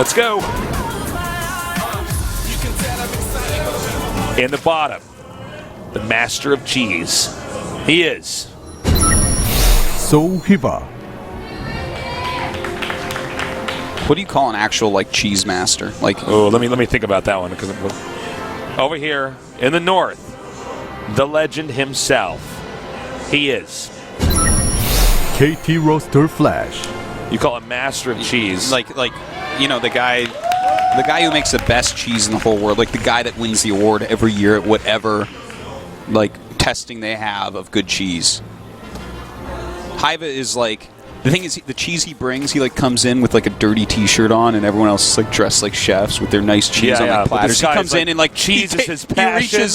Let's go. In the bottom, the master of cheese. He is. So hyvaa. What do you call an actual like cheese master? Like, oh, let me think about that one because over here in the north, the legend himself. He is. KT Roaster Flash. You call him master of cheese. like you know, the guy who makes the best cheese in the whole world, like the guy that wins the award every year at whatever like testing they have of good cheese. Hyvaa is like, the thing is, the cheese he brings, he like comes in with like a dirty T-shirt on, and everyone else is like dressed like chefs with their nice cheese on like platters. He comes in and like cheese is his passion.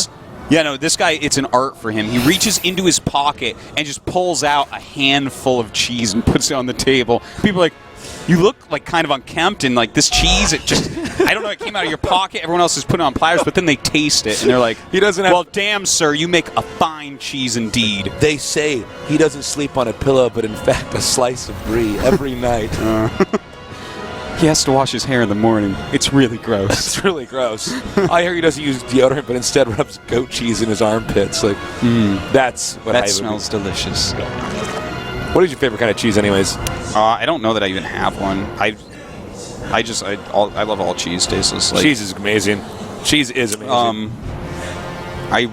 This guy, it's an art for him. He reaches into his pocket and just pulls out a handful of cheese and puts it on the table. People are like, you look like kind of unkempt, and like this cheese, it just, I don't know, it came out of your pocket. Everyone else is putting it on platters, but then they taste it and they're like, he doesn't have, well, damn, sir, you make a fine cheese indeed. They say he doesn't sleep on a pillow, but in fact a slice of brie every night. He has to wash his hair in the morning. It's really gross. It's really gross. I hear he doesn't use deodorant, but instead rubs goat cheese in his armpits. Like, that's what that smells delicious. What is your favorite kind of cheese, anyways? I don't know that I even have one. I love all cheese. Tasteless. Like, cheese is amazing. Cheese is amazing. I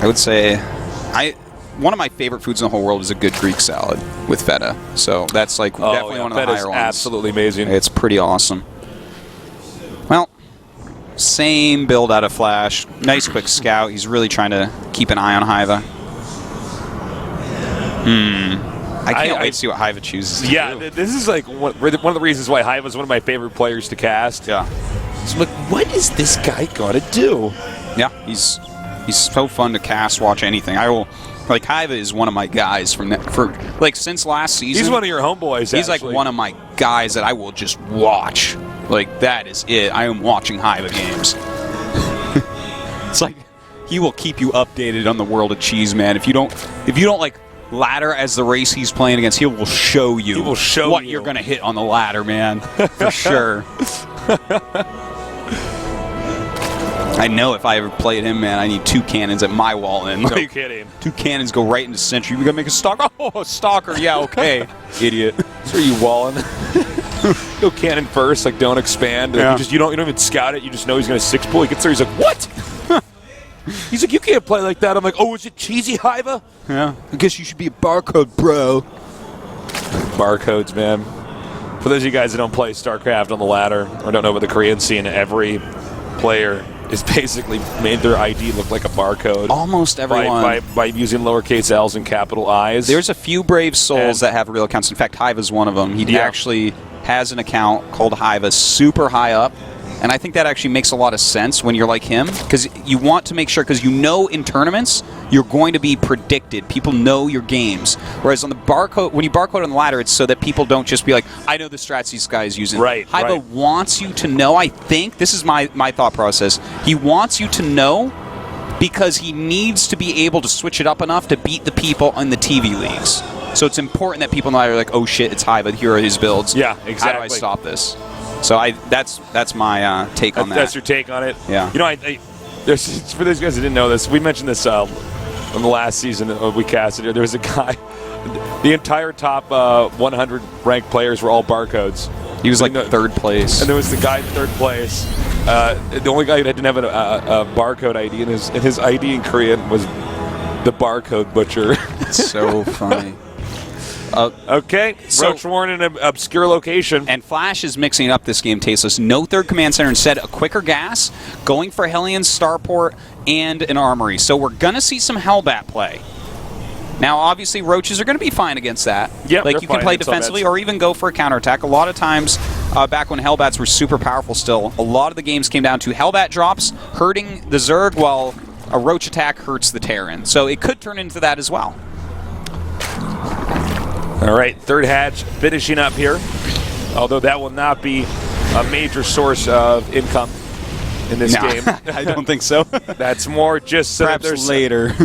would say, one of my favorite foods in the whole world is a good Greek salad with feta. So that's like definitely one of the higher ones. Absolutely amazing. It's pretty awesome. Well, same build out of Flash. Nice quick scout. He's really trying to keep an eye on Hyvaa. I can't wait to see what Hyvaa chooses to do. This is like one of the reasons why Hyvaa is one of my favorite players to cast. Yeah. So I'm like, what is this guy gonna do? Yeah, he's so fun to cast, watch anything. Like, Hyvaa is one of my guys since last season. He's one of your homeboys, He's like one of my guys that I will just watch. Like, that is it. I am watching Hyvaa games. It's like, he will keep you updated on the world of cheese, man. If you don't like ladder as the race he's playing against, he will show you what you're going to hit on the ladder, man. For sure. I know if I ever played him, man, I need 2 cannons at my wall in. No kidding. 2 cannons go right into Sentry. We got to make a stalker. Oh, a stalker. Yeah, okay. Idiot. So are you walling? Go cannon first, like don't expand. Yeah. You don't even scout it. You just know he's going to 6-pull. He gets there. He's like, what? He's like, you can't play like that. I'm like, oh, is it cheesy, Hyvaa? Yeah. I guess you should be a barcode, bro. Barcodes, man. For those of you guys that don't play StarCraft on the ladder or don't know about the Korean scene, every player is basically made their ID look like a barcode. Almost everyone. By using lowercase L's and capital I's. There's a few brave souls that have real accounts. In fact, Hyvaa's one of them. He actually has an account called Hyvaa, super high up. And I think that actually makes a lot of sense when you're like him, because you want to make sure, because you know in tournaments, you're going to be predicted. People know your games. Whereas on the barcode, when you barcode on the ladder, it's so that people don't just be like, I know the strats these guys using. Right. Hyvaa wants you to know, I think, this is my thought process, he wants you to know because he needs to be able to switch it up enough to beat the people in the TV leagues. So it's important that people know, are like, oh shit, it's Hyvaa, here are his builds. Yeah, exactly. How do I stop this? So that's my take on that. That's your take on it? Yeah. You know, there's, for those guys that didn't know this, we mentioned this on the last season we casted here. There was a guy, the entire top 100 ranked players were all barcodes. He was like third place. And there was the guy in third place. The only guy who didn't have a barcode ID, and his ID in Korean was the barcode butcher. It's so funny. Okay, so Roach Warren in an obscure location. And Flash is mixing up this game tasteless. No third command center, instead a quicker gas, going for Hellion, Starport, and an armory. So we're going to see some Hellbat play. Now, obviously, Roaches are going to be fine against that. Yep, like, you can play defensively or even go for a counterattack. A lot of times, back when Hellbats were super powerful still, a lot of the games came down to Hellbat drops hurting the Zerg while a Roach attack hurts the Terran. So it could turn into that as well. All right, third hatch finishing up here, although that will not be a major source of income in this game. I don't think so. That's more just so that there's later.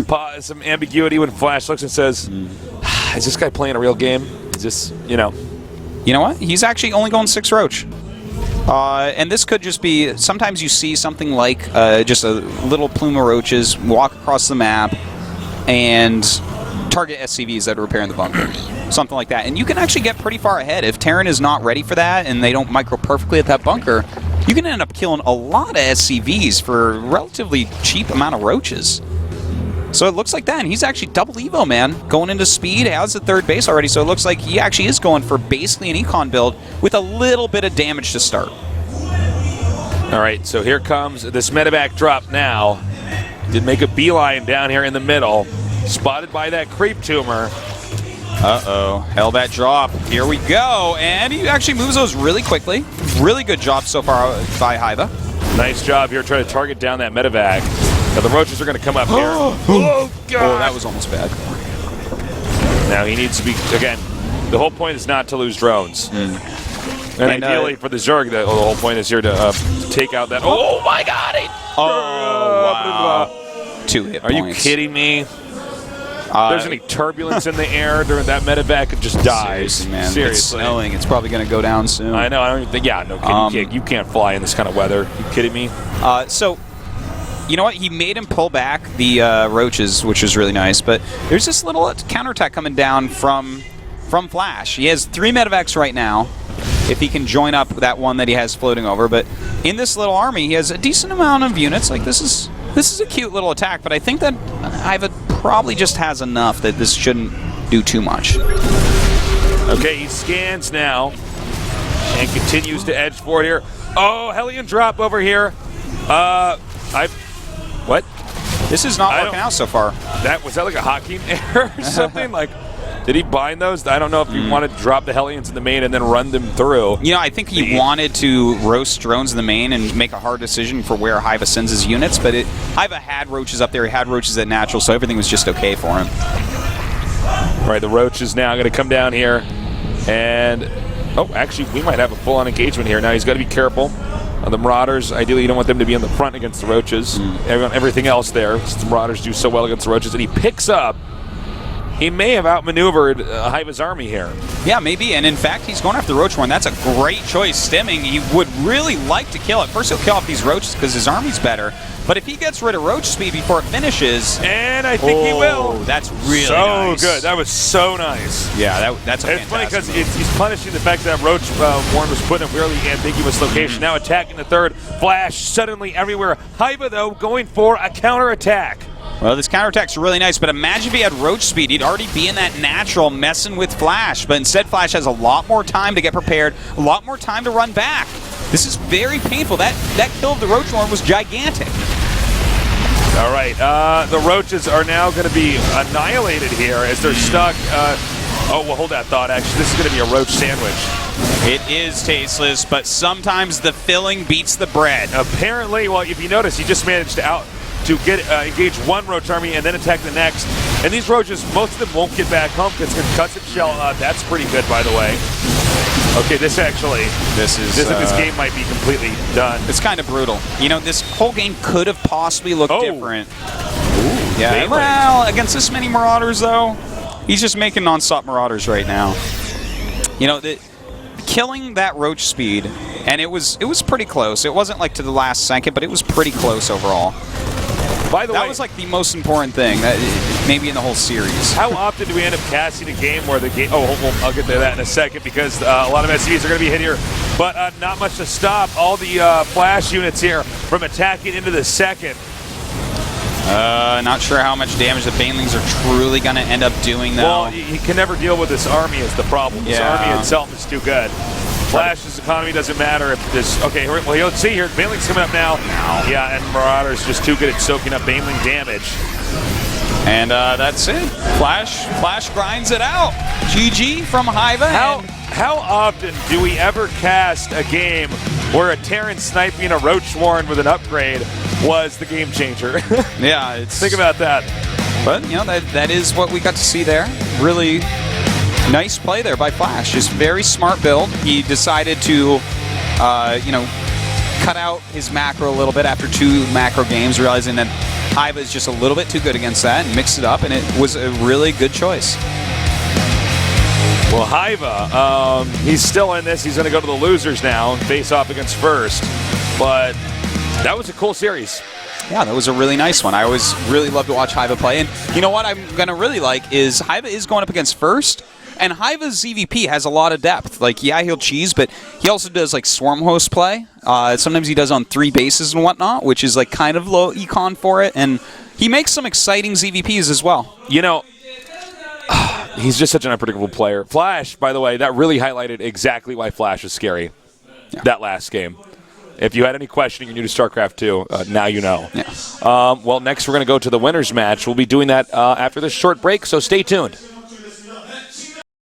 Some ambiguity when Flash looks and says, is this guy playing a real game? Is this, you know? you know what? He's actually only going 6 Roach. And this could just be, sometimes you see something like just a little plume of roaches walk across the map and target SCVs that are repairing the bunker. Something like that. And you can actually get pretty far ahead. If Terran is not ready for that and they don't micro perfectly at that bunker, you can end up killing a lot of SCVs for a relatively cheap amount of roaches. So it looks like that, and he's actually double Evo, man. Going into speed, has the 3rd base already, so it looks like he actually is going for basically an econ build with a little bit of damage to start. All right, so here comes this medevac drop now. Did make a beeline down here in the middle. Spotted by that creep tumor. Uh-oh. Hellbat drop. Here we go. And he actually moves those really quickly. Really good job so far by Hyvaa. Nice job here trying to target down that medevac. Now the roaches are going to come up here. Oh, God. Oh, that was almost bad. Now he needs to be, again, the whole point is not to lose drones. And ideally for the Zerg, the whole point is here to take out that. Oh, my God. Wow. 2 hit Are points. you kidding me? There's any turbulence in the air during that medevac and just dies. Seriously, man. Seriously. It's snowing. It's probably going to go down soon. I know. I don't even think. Yeah, no kidding. You can't fly in this kind of weather. You kidding me? So, you know what? He made him pull back the roaches, which was really nice. But there's this little counterattack coming down from Flash. He has 3 medevacs right now. If he can join up that one that he has floating over, but in this little army, he has a decent amount of units. Like this is a cute little attack, but I think that Hyvaa probably just has enough that this shouldn't do too much. Okay, he scans now and continues to edge forward here. Oh, Hellion drop over here. What? This is not working out so far. Was that like a Hakim error or something? Like, did he bind those? I don't know if he wanted to drop the Hellions in the main and then run them through. You know, I think he wanted to roast drones in the main and make a hard decision for where Hyvaa sends his units, but Hyvaa had roaches up there, he had roaches at natural, so everything was just okay for him. All right, the roach is now going to come down here, and actually, we might have a full-on engagement here. Now he's got to be careful. The Marauders, ideally, you don't want them to be in the front against the roaches. Everything else there, the Marauders do so well against the roaches, and he picks up. He may have outmaneuvered Hyvaa's army here. Yeah, maybe, and in fact, he's going after the Roach Horn. That's a great choice, stimming. He would really like to kill it. First, he'll kill off these roaches because his army's better, but if he gets rid of Roach Speed before it finishes... And I think he will. That's really nice. So good. That was so nice. Yeah, that's a It's funny because move. he's punishing the fact that Roach Horn was put in a really ambiguous location. Now attacking the 3rd. Flash suddenly everywhere. Hyvaa, though, going for a counterattack. Well, this counterattack's really nice, but imagine if he had Roach Speed. He'd already be in that natural messing with Flash, but instead Flash has a lot more time to get prepared, a lot more time to run back. This is very painful. That kill of the Roach Horn was gigantic. All right, the Roaches are now going to be annihilated here as they're stuck. Hold that thought, actually. This is going to be a Roach sandwich. It is tasteless, but sometimes the filling beats the bread. Apparently, well, if you notice, he just managed to engage one Roach army and then attack the next. And these Roaches, most of them won't get back home because concussive shell, that's pretty good, by the way. Okay, this game might be completely done. It's kind of brutal. You know, this whole game could have possibly looked different. Ooh, yeah. Bailey. Well, against this many Marauders, though, he's just making non-stop Marauders right now. You know, killing that Roach Speed, and it was pretty close. It wasn't like to the last second, but it was pretty close overall. By the way, that was like the most important thing, maybe in the whole series. How often do we end up casting a game where the game... I'll get to that in a second because a lot of SCVs are going to be hit here. But not much to stop all the Flash units here from attacking into the 2nd. Not sure how much damage the Banelings are truly going to end up doing, though. Well, he can never deal with this army is the problem. This army itself is too good. Flash's economy doesn't matter if this... Okay, well, let's see here. Baneling's coming up now. Yeah, and Marauder's just too good at soaking up Baneling damage. And that's it. Flash grinds it out. GG from Hyvaa. How often do we ever cast a game where a Terran sniping a Roach Warren with an upgrade was the game changer? Yeah, think about that. But, you know, that is what we got to see there. Really nice play there by Flash. Just very smart build. He decided to, you know, cut out his macro a little bit after 2 macro games, realizing that Hyvaa is just a little bit too good against that, and mixed it up, and it was a really good choice. Well, Hyvaa, he's still in this. He's going to go to the losers now and face off against First. But that was a cool series. Yeah, that was a really nice one. I always really love to watch Hyvaa play. And you know what I'm going to really like is Hyvaa is going up against First. And Hyvaa's EVP has a lot of depth. Like, yeah, he'll cheese, but he also does, like, swarm host play. Sometimes he does on 3 bases and whatnot, which is, like, kind of low econ for it. And he makes some exciting ZVPs as well. You know, he's just such an unpredictable player. Flash, by the way, that really highlighted exactly why Flash is scary, that last game. If you had any questioning, you're new to StarCraft 2, now you know. Yeah. Well, next we're going to go to the winners match. We'll be doing that after this short break, so stay tuned.